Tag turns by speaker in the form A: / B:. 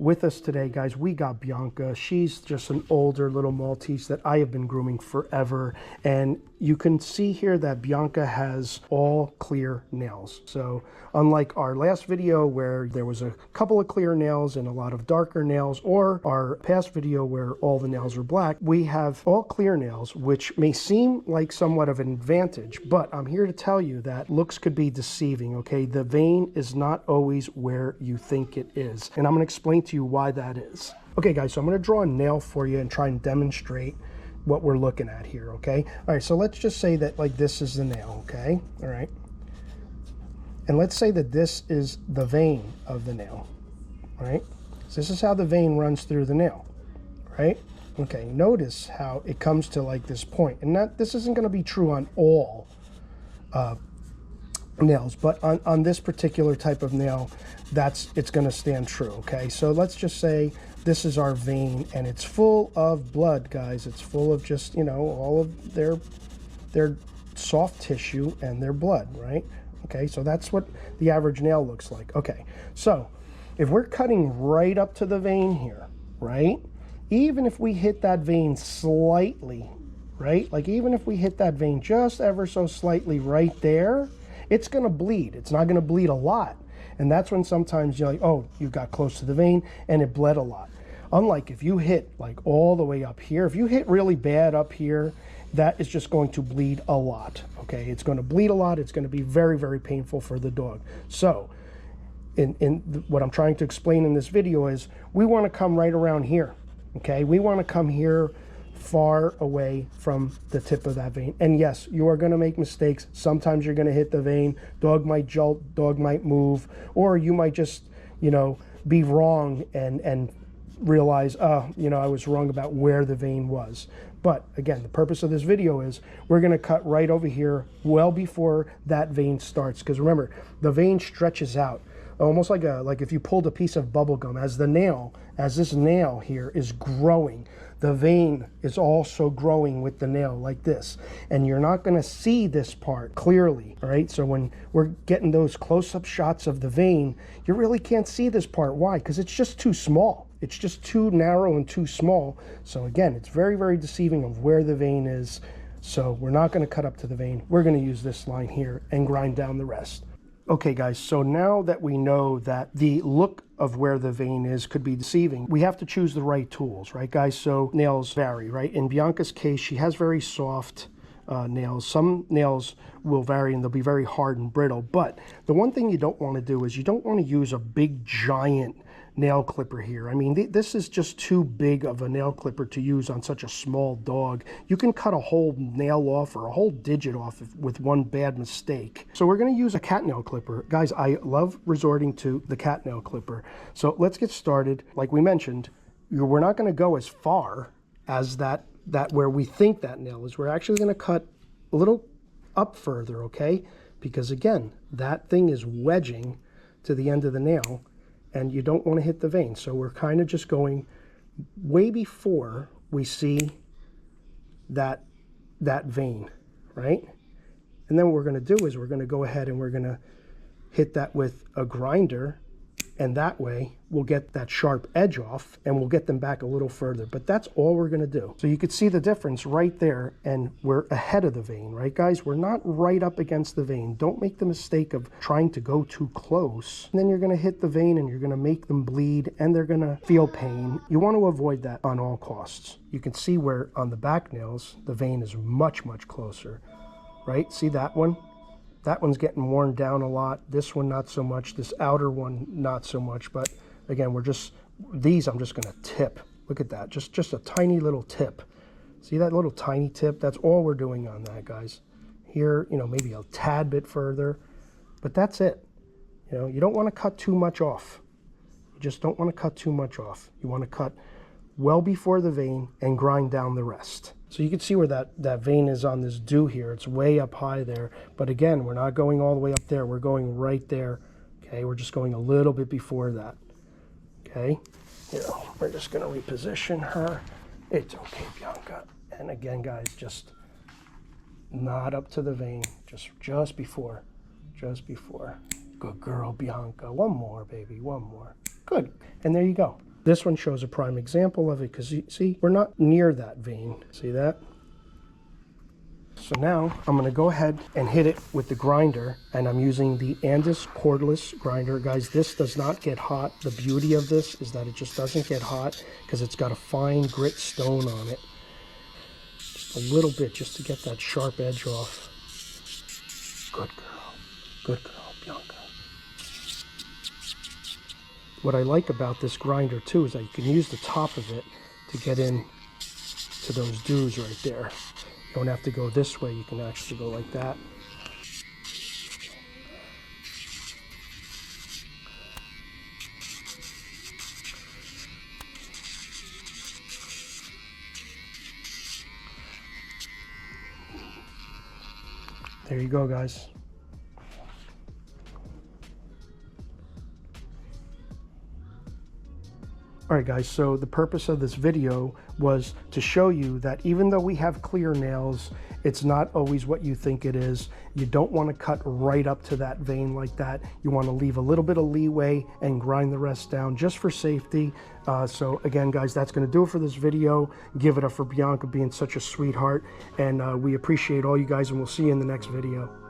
A: with us today, guys, we got Bianca. She's just an older little Maltese that I have been grooming forever. And you can see here that Bianca has all clear nails. So unlike our last video where there was a couple of clear nails and a lot of darker nails, or our past video where all the nails are black, we have all clear nails, which may seem like somewhat of an advantage, but I'm here to tell you that looks could be deceiving, okay? The vein is not always where you think it is. And I'm gonna explain to you why that is. Okay, guys, so I'm gonna draw a nail for you and try and demonstrate what we're looking at here, okay? All right, so let's just say that like this is the nail, okay? All right. And let's say that this is the vein of the nail, all right? So this is how the vein runs through the nail, right? Okay, notice how it comes to like this point. And this isn't gonna be true on all nails, but on this particular type of nail, it's gonna stand true, okay? So let's just say this is our vein and it's full of blood, guys. It's full of just, you know, all of their soft tissue and their blood, right? Okay, so that's what the average nail looks like. Okay, so if we're cutting right up to the vein here, right? Even if we hit that vein slightly, right? Like even if we hit that vein just ever so slightly right there, it's gonna bleed. It's not gonna bleed a lot. And that's when sometimes you're like, oh, you got close to the vein and it bled a lot. Unlike if you hit like all the way up here, if you hit really bad up here, that is just going to bleed a lot, okay? It's gonna bleed a lot. It's gonna be very, very painful for the dog. So what I'm trying to explain in this video is we wanna come right around here, okay? We wanna come here far away from the tip of that vein. And yes, you are gonna make mistakes. Sometimes you're gonna hit the vein, dog might jolt, dog might move, or you might just, you know, be wrong and realize, you know, I was wrong about where the vein was. But again, the purpose of this video is we're gonna cut right over here well before that vein starts. Because remember, the vein stretches out almost like if you pulled a piece of bubble gum. As this nail here is growing, the vein is also growing with the nail like this. And you're not gonna see this part clearly, all right? So when we're getting those close-up shots of the vein, you really can't see this part. Why? Because it's just too small. It's just too narrow and too small. So again, it's very, very deceiving of where the vein is. So we're not gonna cut up to the vein. We're gonna use this line here and grind down the rest. Okay, guys, so now that we know that the look of where the vein is could be deceiving, we have to choose the right tools, right, guys? So nails vary, right? In Bianca's case, she has very soft nails. Some nails will vary and they'll be very hard and brittle. But the one thing you don't want to do is you don't want to use a big, giant nail clipper here. I mean, this is just too big of a nail clipper to use on such a small dog. You can cut a whole nail off or a whole digit off with one bad mistake. So we're going to use a cat nail clipper. Guys, I love resorting to the cat nail clipper. So let's get started. Like we mentioned, we're not going to go as far as that where we think that nail is. We're actually going to cut a little up further, okay? Because again, that thing is wedging to the end of the nail, and you don't want to hit the vein. So we're kind of just going way before we see that vein, right? And then what we're going to do is we're going to go ahead and we're going to hit that with a grinder, and that way we'll get that sharp edge off and we'll get them back a little further. But that's all we're going to do. So you could see the difference right there, and we're ahead of the vein, right, guys? We're not right up against the vein. Don't make the mistake of trying to go too close. And then you're going to hit the vein and you're going to make them bleed and they're going to feel pain. You want to avoid that on all costs. You can see where on the back nails, the vein is much, much closer, right? See that one? That one's getting worn down a lot. This one, not so much. This outer one, not so much. But again, I'm just gonna tip. Look at that, just a tiny little tip. See that little tiny tip? That's all we're doing on that, guys. Here, you know, maybe a tad bit further, but that's it. You know, you don't wanna cut too much off. You just don't wanna cut too much off. You wanna cut well before the vein and grind down the rest. So you can see where that vein is on this dew here. It's way up high there. But again, we're not going all the way up there. We're going right there. Okay, we're just going a little bit before that. Okay, you know, we're just gonna reposition her. It's okay, Bianca. And again, guys, just not up to the vein, just before. Good girl, Bianca. One more, baby, one more. Good, and there you go. This one shows a prime example of it because you see, we're not near that vein. See that? So now I'm going to go ahead and hit it with the grinder, and I'm using the Andis cordless grinder. Guys, this does not get hot. The beauty of this is that it just doesn't get hot because it's got a fine grit stone on it. Just a little bit just to get that sharp edge off. Good girl. Good girl, Bianca. What I like about this grinder too is that you can use the top of it to get in to those dews right there. You don't have to go this way, you can actually go like that. There you go, guys. Alright guys, so the purpose of this video was to show you that even though we have clear nails, it's not always what you think it is. You don't want to cut right up to that vein like that. You want to leave a little bit of leeway and grind the rest down just for safety. So again, guys, that's going to do it for this video. Give it up for Bianca being such a sweetheart, and we appreciate all you guys, and we'll see you in the next video.